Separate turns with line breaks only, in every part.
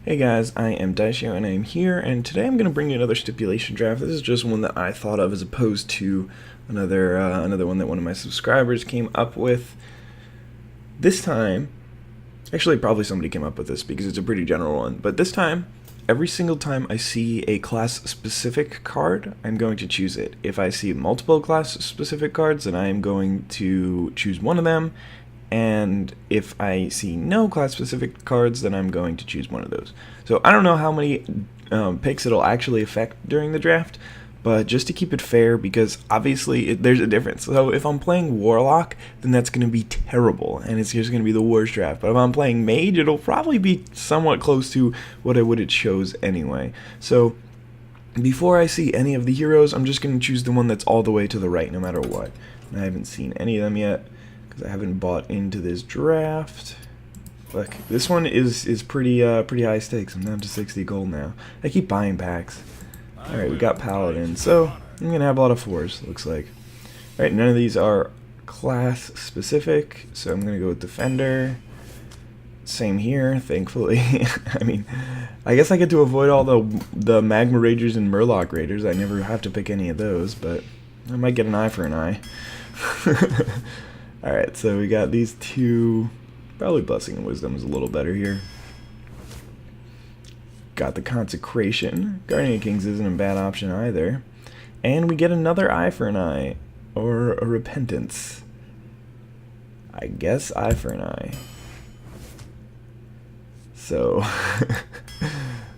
Hey guys, I am Daisho and I am here, and today I'm going to bring you another stipulation draft. This is just one that I thought of as opposed to another one that one of my subscribers came up with. This time, actually probably somebody came up with this because it's a pretty general one, but this time, every single time I see a class-specific card, I'm going to choose it. If I see multiple class-specific cards, then I am going to choose one of them. And if I see no class-specific cards, then I'm going to choose one of those. So I don't know how many picks it'll actually affect during the draft, but just to keep it fair, because obviously there's a difference. So if I'm playing Warlock, then that's going to be terrible, and it's just going to be the worst draft. But if I'm playing Mage, it'll probably be somewhat close to what I would have chose anyway. So before I see any of the heroes, I'm just going to choose the one that's all the way to the right, no matter what. And I haven't seen any of them yet, I haven't bought into this draft. Look, this one is pretty high stakes. I'm down to 60 gold now. I keep buying packs. Alright, we got Paladin, so I'm gonna have a lot of 4s, looks like. Alright, none of these are class specific, so I'm gonna go with Defender. Same here, thankfully. I mean, I guess I get to avoid all the Magma Ragers and Murloc Raiders. I never have to pick any of those, but I might get an eye for an eye. Alright, so we got these two. Probably Blessing and Wisdom is a little better here. Got the Consecration. Guardian of Kings isn't a bad option either. And we get another Eye for an Eye. Or a Repentance. I guess Eye for an Eye. So,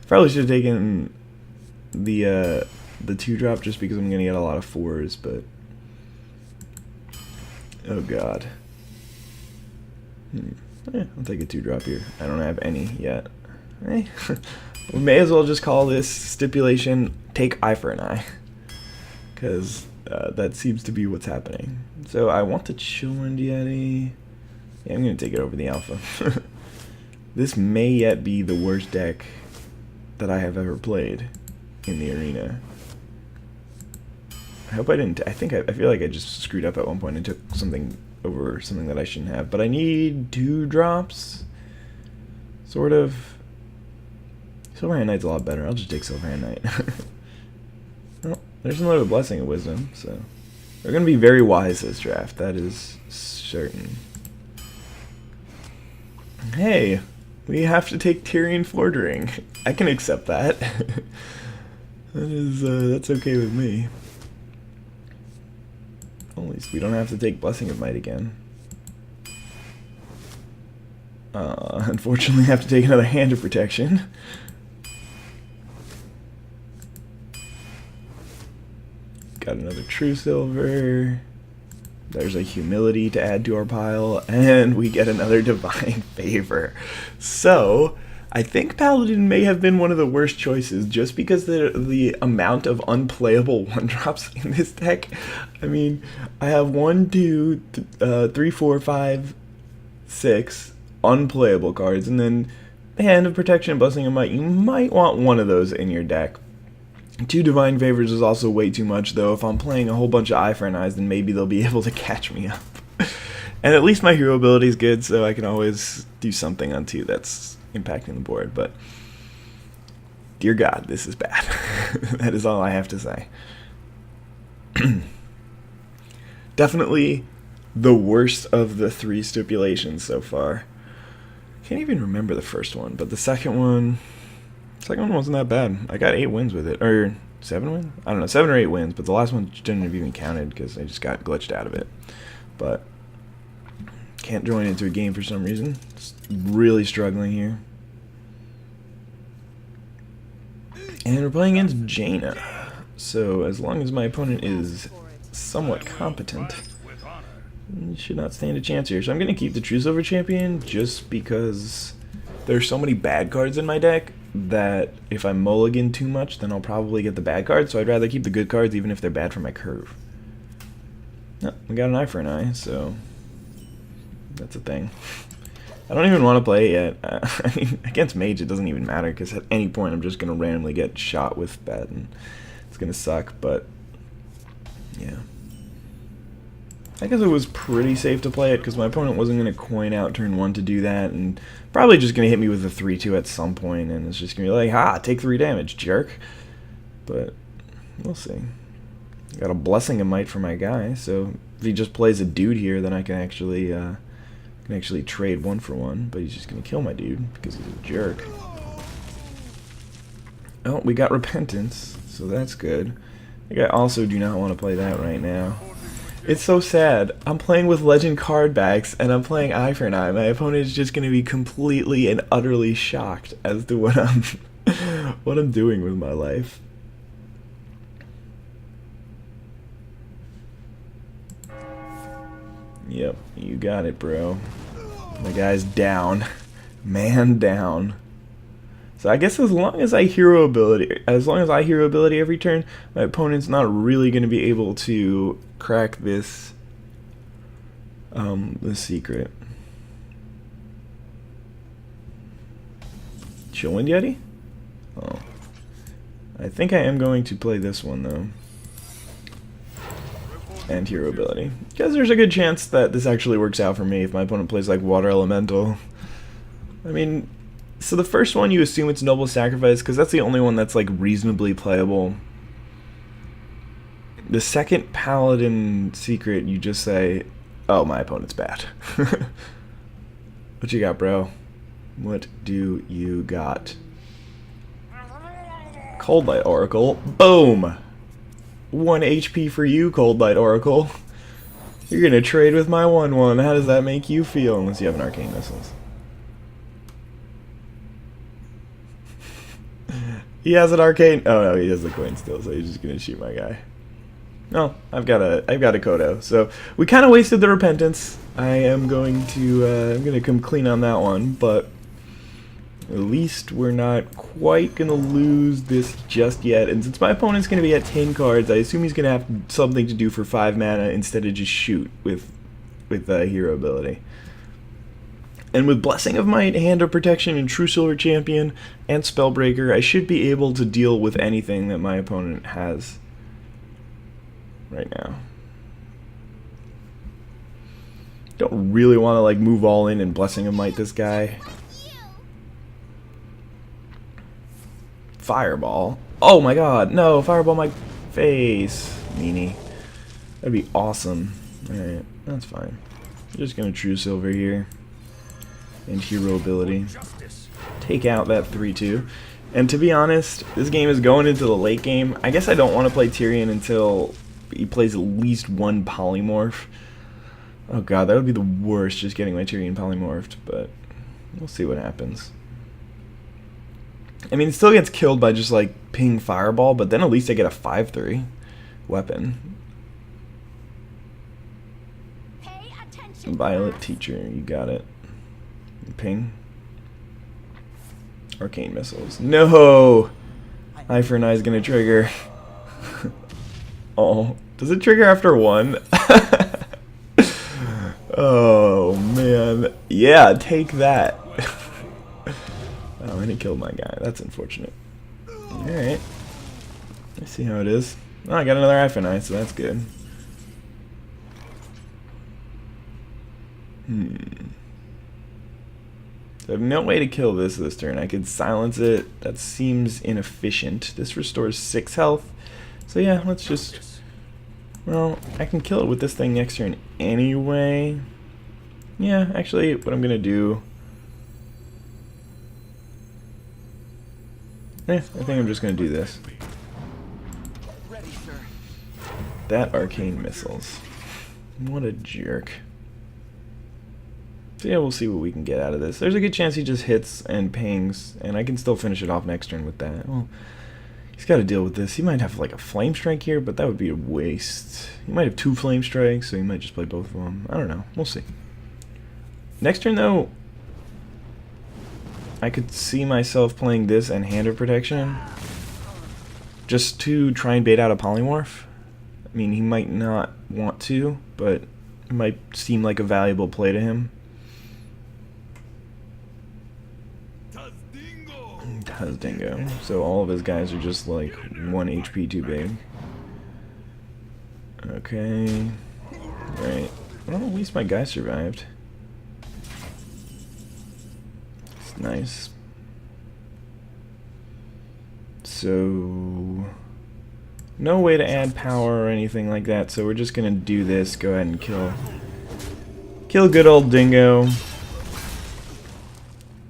probably should have taken the 2-drop just because I'm going to get a lot of 4s, but oh god. I'll take a 2-drop here. I don't have any yet. We may as well just call this stipulation take eye for an eye, because that seems to be what's happening. So I want the Chillwind Yeti. Yeah, I'm going to take it over the Alpha. This may yet be the worst deck that I have ever played in the arena. I hope I didn't. I feel like I just screwed up at one point and took something over something that I shouldn't have. But I need 2 drops. Sort of. Silverhand Knight's a lot better. I'll just take Silverhand Knight. Well, there's another Blessing of Wisdom, so we're going to be very wise this draft. That is certain. Hey, we have to take Tyrion Flordering. I can accept that. That's okay with me. At least we don't have to take Blessing of Might again. Unfortunately, I have to take another Hand of Protection. Got another True Silver. There's a Humility to add to our pile, and we get another Divine Favor. So I think Paladin may have been one of the worst choices just because the amount of unplayable 1-drops in this deck. I mean, I have 1, 2, 3, 4, 5, 6 unplayable cards, and then Hand of Protection and Blessing of Might. You might want one of those in your deck. 2 Divine Favors is also way too much, though. If I'm playing a whole bunch of Eye for an Eyes, then maybe they'll be able to catch me up. And at least my hero ability is good, so I can always do something on 2 that's impacting the board, but dear God, this is bad. That is all I have to say. Definitely the worst of the 3 stipulations so far. Can't even remember the first one, but the second one wasn't that bad. I got 8 wins with it, or 7 wins? I don't know, 7 or 8 wins, but the last one didn't have even counted because I just got glitched out of it. But can't join into a game for some reason. Just really struggling here. And we're playing against Jaina. So as long as my opponent is somewhat competent, should not stand a chance here. So I'm going to keep the True Silver Champion just because there's so many bad cards in my deck that if I mulligan too much, then I'll probably get the bad cards. So I'd rather keep the good cards even if they're bad for my curve. No, we got an Eye for an Eye, so that's a thing. I don't even want to play it yet. I mean, against Mage it doesn't even matter because at any point I'm just going to randomly get shot with that and it's going to suck, but yeah. I guess it was pretty safe to play it because my opponent wasn't going to coin out turn 1 to do that, and probably just going to hit me with a 3-2 at some point, and it's just going to be like, ha, take 3 damage, jerk. But we'll see. Got a Blessing of Might for my guy, so if he just plays a dude here, then I can actually trade 1 for 1, but he's just going to kill my dude because he's a jerk. Oh, we got Repentance, so that's good. I think I also do not want to play that right now. It's so sad. I'm playing with Legend card backs, and I'm playing Eye for an Eye. My opponent is just going to be completely and utterly shocked as to what I'm doing with my life. Yep, you got it, bro. My guy's down. Man down. So I guess as long as I hero ability every turn, my opponent's not really going to be able to crack this this secret. Chillwind Yeti? Oh. I think I am going to play this one though. And hero ability. Because there's a good chance that this actually works out for me if my opponent plays like Water Elemental. I mean, so the first one you assume it's Noble Sacrifice because that's the only one that's like reasonably playable. The second Paladin secret you just say, oh, my opponent's bad. What you got, bro? What do you got? Cold Light Oracle. Boom! 1 HP for you, Cold Light Oracle. You're gonna trade with my 1/1. How does that make you feel? Unless you have an Arcane Missiles. He has an Arcane. Oh no, he has the coin still, so he's just gonna shoot my guy. No, I've got a Kodo. So we kind of wasted the Repentance. I am going to I'm gonna come clean on that one, but at least we're not quite going to lose this just yet. And since my opponent's going to be at 10 cards, I assume he's going to have something to do for 5 mana instead of just shoot with hero ability. And with Blessing of Might, Hand of Protection, and True Silver Champion, and Spellbreaker, I should be able to deal with anything that my opponent has right now. Don't really want to like move all in and Blessing of Might this guy. Fireball. Oh my god, no, Fireball my face. Meanie. That'd be awesome. Alright, that's fine. I'm just gonna True Silver here. And hero ability. Take out that 3-2. And to be honest, this game is going into the late game. I guess I don't want to play Tyrion until he plays at least 1 polymorph. Oh god, that would be the worst, just getting my Tyrion polymorphed, but we'll see what happens. I mean, it still gets killed by just, like, ping Fireball, but then at least I get a 5-3 weapon. Violet Teacher, you got it. Ping. Arcane Missiles. No! Eye for an Eye is gonna trigger. Oh, does it trigger after 1? Oh, man. Yeah, take that. Oh, and he killed my guy. That's unfortunate. Alright. Let's see how it is. Oh, I got another Eye for an Eye, so that's good. So I have no way to kill this turn. I could silence it. That seems inefficient. This restores 6 health. So yeah, let's just... Well, I can kill it with this thing next turn anyway. Yeah, actually, what I'm going to do... I think I'm just going to do this. That Arcane Missiles. What a jerk. So yeah, we'll see what we can get out of this. There's a good chance he just hits and pings, and I can still finish it off next turn with that. Well, he's got to deal with this. He might have like a Flame Strike here, but that would be a waste. He might have 2 Flame Strikes, so he might just play both of them. I don't know. We'll see. Next turn, though, I could see myself playing this and Hand of Protection just to try and bait out a Polymorph. I mean, he might not want to, but it might seem like a valuable play to him. Has Dingo. So all of his guys are just like 1 HP too big. Okay. Right. Well, at least my guy survived. It's nice. So, no way to add power or anything like that, so we're just gonna do this. Go ahead and kill good old Dingo.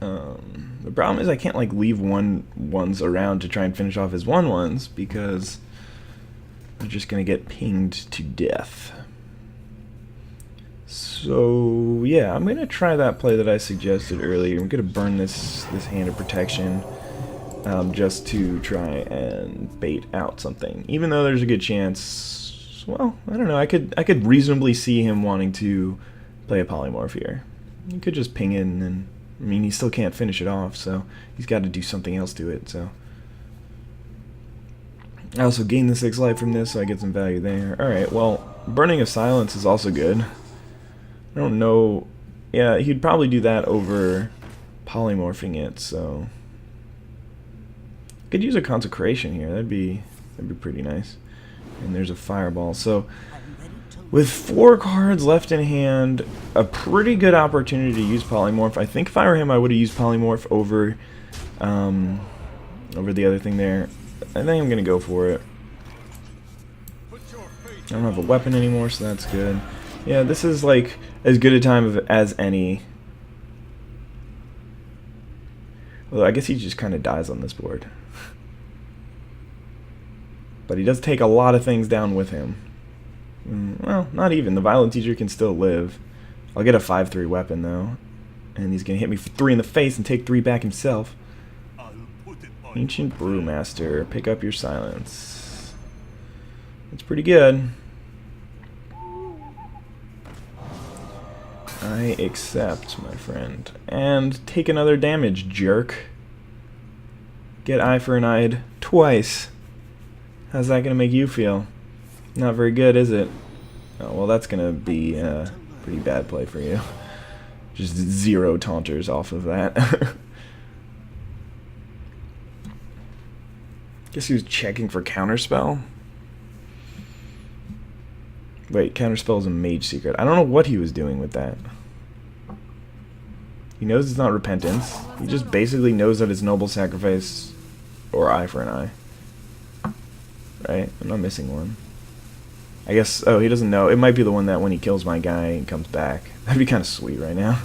The problem is I can't like leave 1-1s around to try and finish off his 1-1s because they're just gonna get pinged to death. So yeah, I'm gonna try that play that I suggested earlier. I'm gonna burn this hand of protection just to try and bait out something. Even though there's a good chance, well, I don't know. I could reasonably see him wanting to play a polymorph here. You could just ping in, and I mean he still can't finish it off, so he's got to do something else to it. So I also gain the 6 life from this, so I get some value there. All right, well, burning of silence is also good. I don't know. Yeah, he'd probably do that over polymorphing it, so could use a consecration here. That'd be pretty nice. And there's a fireball. So with 4 cards left in hand, a pretty good opportunity to use polymorph. I think if I were him, I would have used polymorph over the other thing there. I think I'm gonna go for it. I don't have a weapon anymore, so that's good. Yeah, this is like as good a time as any. Although I guess he just kind of dies on this board. But he does take a lot of things down with him. Well, not even. The Violent Teacher can still live. I'll get a 5/3 weapon, though. And he's going to hit me for 3 in the face and take 3 back himself. Ancient Brewmaster. Pick up your silence. That's pretty good. I accept, my friend. And take another damage, jerk. Get eye for an eyed twice. How's that going to make you feel? Not very good, is it? Oh, well, that's going to be a pretty bad play for you. Just 0 taunters off of that. Guess he was checking for counterspell? Wait, counterspell is a mage secret. I don't know what he was doing with that. He knows it's not repentance. He just basically knows that it's noble sacrifice or eye for an eye. Right? I'm not missing one. I guess, oh, he doesn't know. It might be the one that when he kills my guy and comes back. That'd be kind of sweet right now.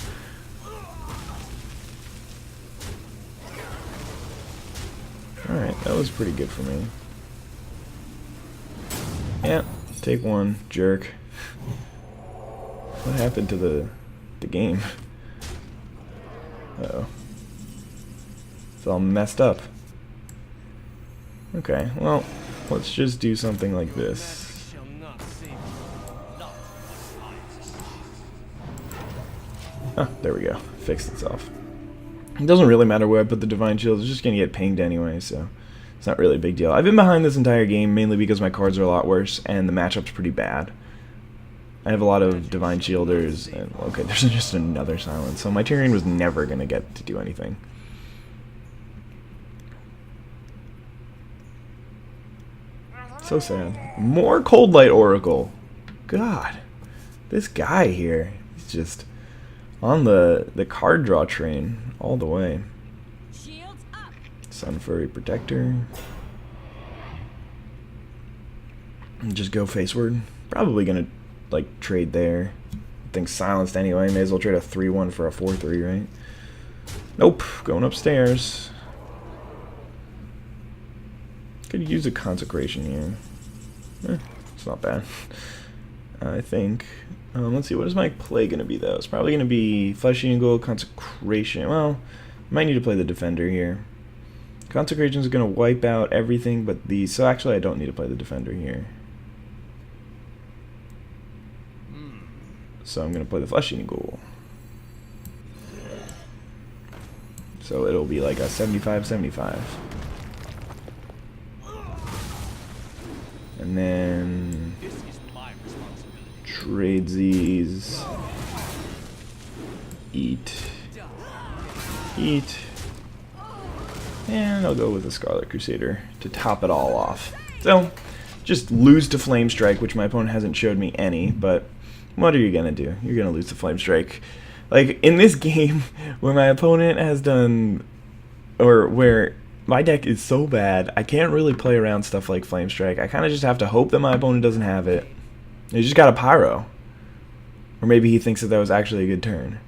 Alright, that was pretty good for me. Yeah, take 1, jerk. What happened to the game? Uh-oh. It's all messed up. Okay, well, let's just do something like this. Ah, there we go. Fixed itself. It doesn't really matter where I put the Divine Shield. It's just going to get pinged anyway, so it's not really a big deal. I've been behind this entire game mainly because my cards are a lot worse and the matchup's pretty bad. I have a lot of Divine Shielders, and okay, there's just another silence. So my Tyrion was never going to get to do anything. So sad. More Cold Light Oracle. God, this guy here, he's just on the card draw train all the way. Sun Furry Protector. And just go faceward. Probably gonna like trade there. Thing's silenced anyway. May as well trade a 3/1 for a 4/3, right? Nope. Going upstairs. Could use a consecration here. It's not bad. I think. Let's see. What is my play going to be though? It's probably going to be Flesh Eating Ghoul, Consecration. Well, might need to play the Defender here. Consecration is going to wipe out everything but these. So actually, I don't need to play the Defender here. So I'm going to play the Flesh Eating Ghoul. So it'll be like a 75-75. And then trade these. Eat. And I'll go with the Scarlet Crusader to top it all off. So, just lose to Flame Strike, which my opponent hasn't showed me any, but What are you gonna do? You're gonna lose the Flame Strike. Like, in this game, where my opponent has done, or where my deck is so bad, I can't really play around stuff like Flame Strike. I kind of just have to hope that my opponent doesn't have it. He just got a Pyro. Or maybe he thinks that that was actually a good turn.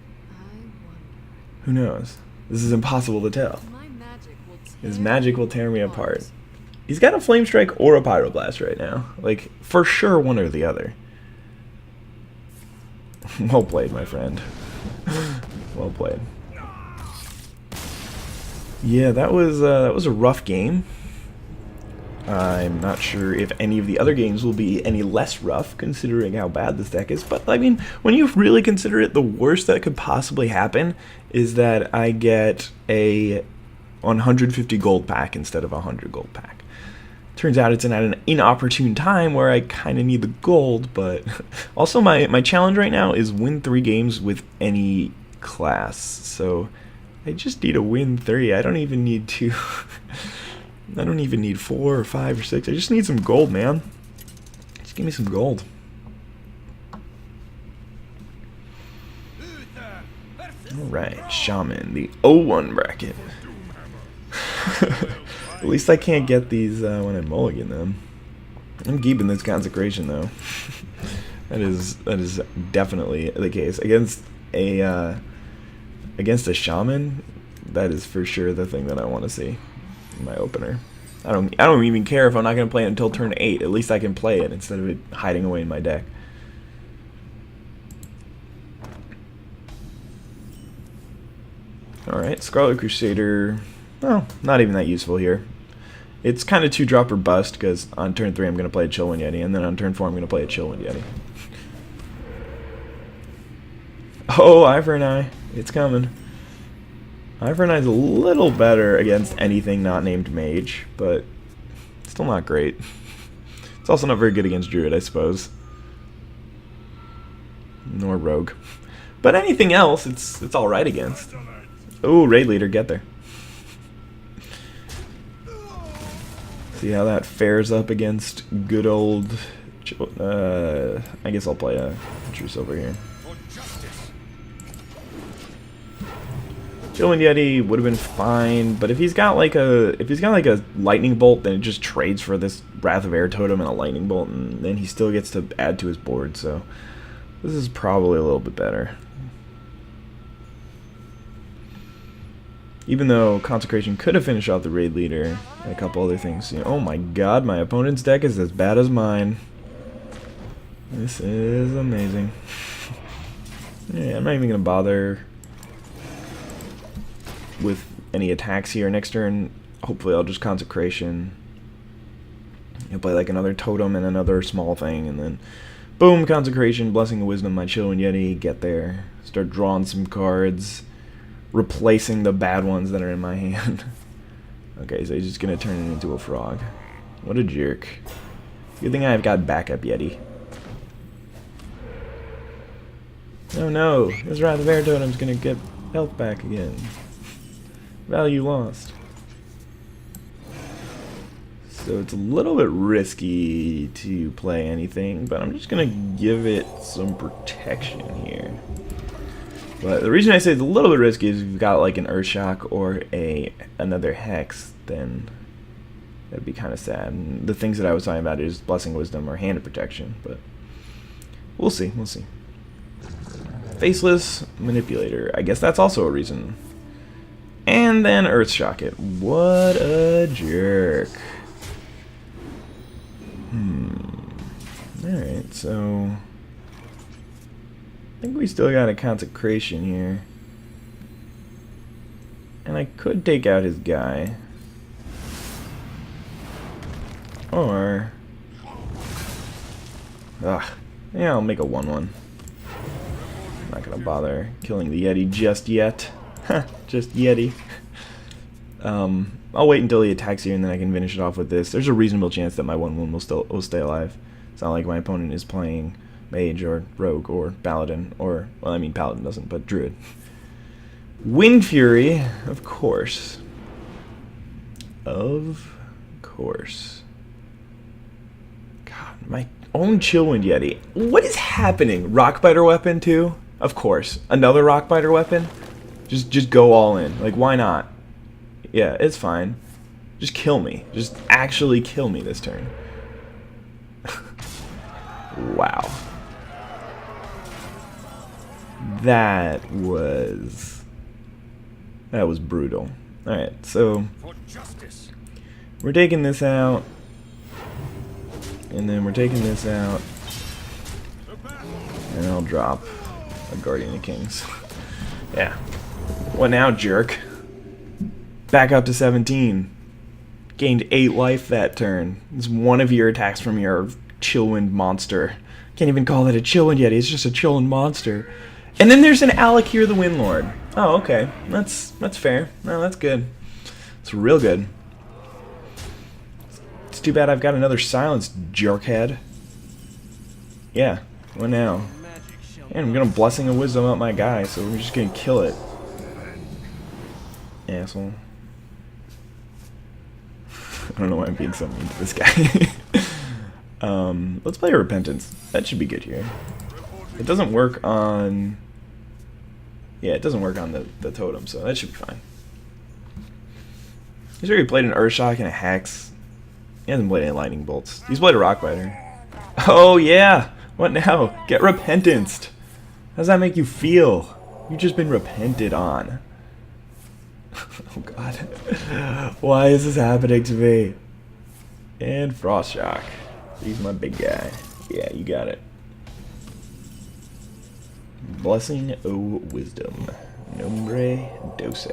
Who knows? This is impossible to tell. His magic will tear me apart. He's got a Flame Strike or a Pyroblast right now. Like, for sure one or the other. Well played, my friend. Well played. Yeah, that was a rough game. I'm not sure if any of the other games will be any less rough, considering how bad this deck is. But, I mean, when you really consider it, the worst that could possibly happen is that I get a 150 gold pack instead of a 100 gold pack. Turns out it's at an inopportune time where I kind of need the gold, but also my challenge right now is win 3 games with any class. So I just need to win 3. I don't even need to. I don't even need 4 or 5 or 6. I just need some gold, man. Just give me some gold. Alright, Shaman, the 0-1 bracket. At least I can't get these when I mulligan them. I'm keeping this Consecration though. that is definitely the case. Against a Shaman, that is for sure the thing that I want to see in my opener. I don't even care if I'm not gonna play it until turn 8. At least I can play it instead of it hiding away in my deck. Alright, Scarlet Crusader. Well, not even that useful here. It's kind of 2-drop or bust, because on turn 3 I'm going to play a Chillwind Yeti, and then on turn 4 I'm going to play a Chillwind Yeti. Oh, Eye for an Eye. It's coming. Eye for an Eye is a little better against anything not named Mage, but still not great. It's also not very good against Druid, I suppose. Nor Rogue. But anything else, it's alright against. Oh, Raid Leader, get there. See how that fares up against good old... I guess I'll play a True Silver here. Chillwind Yeti would have been fine, but if he's got like a lightning bolt, then it just trades for this Wrath of Air Totem and a lightning bolt, and then he still gets to add to his board. So this is probably a little bit better. Even though Consecration could have finished off the Raid Leader and a couple other things. You know, oh my god, my opponent's deck is as bad as mine. This is amazing. Yeah, I'm not even going to bother with any attacks here. Next turn, hopefully I'll just Consecration. You'll play like another Totem and another small thing, and then boom, Consecration, Blessing of Wisdom, my Chillwind Yeti, get there. Start drawing some cards. Replacing the bad ones that are in my hand. Okay, so he's just gonna turn it into a frog. What a jerk. Good thing I've got backup Yeti. Oh no, this Wrath of Air Totem's gonna get health back again. Value lost. So it's a little bit risky to play anything, but I'm just gonna give it some protection here. But the reason I say it's a little bit risky is if you've got like an Earthshock or another Hex, then that'd be kind of sad. And the things that I was talking about is Blessing Wisdom or Hand of Protection, but we'll see, we'll see. Faceless Manipulator, I guess that's also a reason. And then Earthshock it. What a jerk. Alright, so I think we still got a Consecration here. And I could take out his guy. Or... yeah, I'll make a 1-1. Not gonna bother killing the Yeti just yet. Just Yeti. I'll wait until he attacks here and then I can finish it off with this. There's a reasonable chance that my 1-1 will stay alive. It's not like my opponent is playing Mage or Rogue or Paladin or, well, I mean Paladin doesn't, but Druid. Wind Fury, of course. Of course. God, own Chillwind Yeti. What is happening? Rockbiter weapon too? Of course. Another Rockbiter weapon? Just go all in. Like, why not? Yeah, it's fine. Just kill me. Just actually kill me this turn. Wow. That was brutal. Alright, so we're taking this out. And then we're taking this out. And I'll drop a Guardian of Kings. Yeah. What now, jerk? Back up to 17. Gained 8 life that turn. It's one of your attacks from your Chillwind monster. Can't even call that a Chillwind Yeti, it's just a Chillwind monster. And then there's an Alakir the Windlord. Oh, okay. That's fair. No, that's good. It's real good. It's too bad I've got another silence, jerkhead. Yeah, what now? And I'm gonna Blessing of Wisdom up my guy, so we're just gonna kill it. Asshole. I don't know why I'm being so mean to this guy. Let's play Repentance. That should be good here. It doesn't work on... Yeah, it doesn't work on the totem, so that should be fine. He's already played an Earthshock and a Hex. He hasn't played any Lightning Bolts. He's played a Rockbiter. Oh yeah! What now? Get Repentanced! How does that make you feel? You've just been repented on. Oh god. Why is this happening to me? And Frost Shock. He's my big guy. Yeah, you got it. Blessing o Wisdom. Nombre Dose.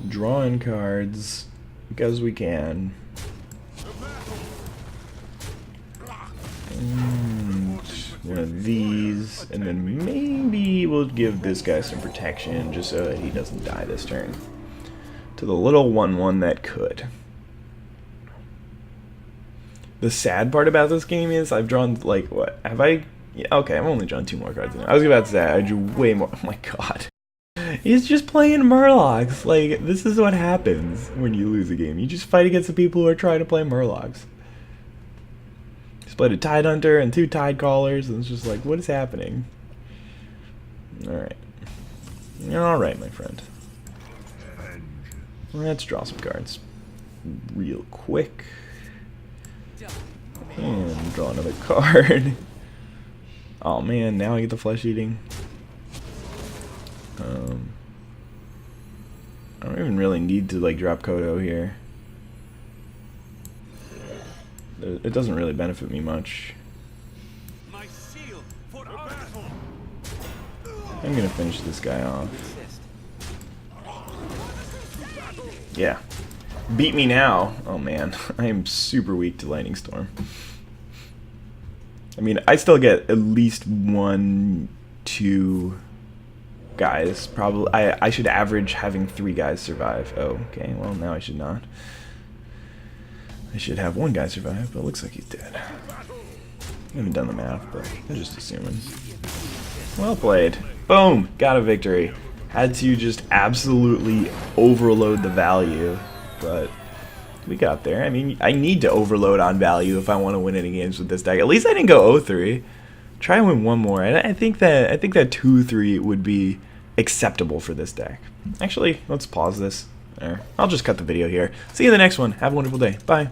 Drawing cards because we can. And one of these, and then maybe we'll give this guy some protection just so that he doesn't die this turn. To the little 1/1 that could. The sad part about this game is I've drawn, like, what? Have I? Yeah, okay, I've only drawn 2 more cards now. I was about to say, I drew way more. Oh my god. He's just playing Murlocs. Like, this is what happens when you lose a game. You just fight against the people who are trying to play Murlocs. He's played a Tide Hunter and 2 Tide Callers, and it's just like, what is happening? Alright. Alright, my friend. Let's draw some cards. Real quick. And draw another card. Oh man, now I get the Flesh Eating. I don't even really need to like drop Kodo here. It doesn't really benefit me much. I'm gonna finish this guy off. Yeah. Beat me now. Oh man, I am super weak to Lightning Storm. I mean, I still get at least 1, 2 guys. Probably, I should average having 3 guys survive. Oh, okay, well now I should not. I should have 1 guy survive, but it looks like he's dead. I haven't done the math, but I'm just assuming. Well played. Boom! Got a victory. Had to just absolutely overload the value, but we got there. I mean, I need to overload on value if I want to win any games with this deck. At least I didn't go 0-3. Try and win 1 more. I think that 2-3 would be acceptable for this deck. Actually, let's pause this. There. I'll just cut the video here. See you in the next one. Have a wonderful day. Bye.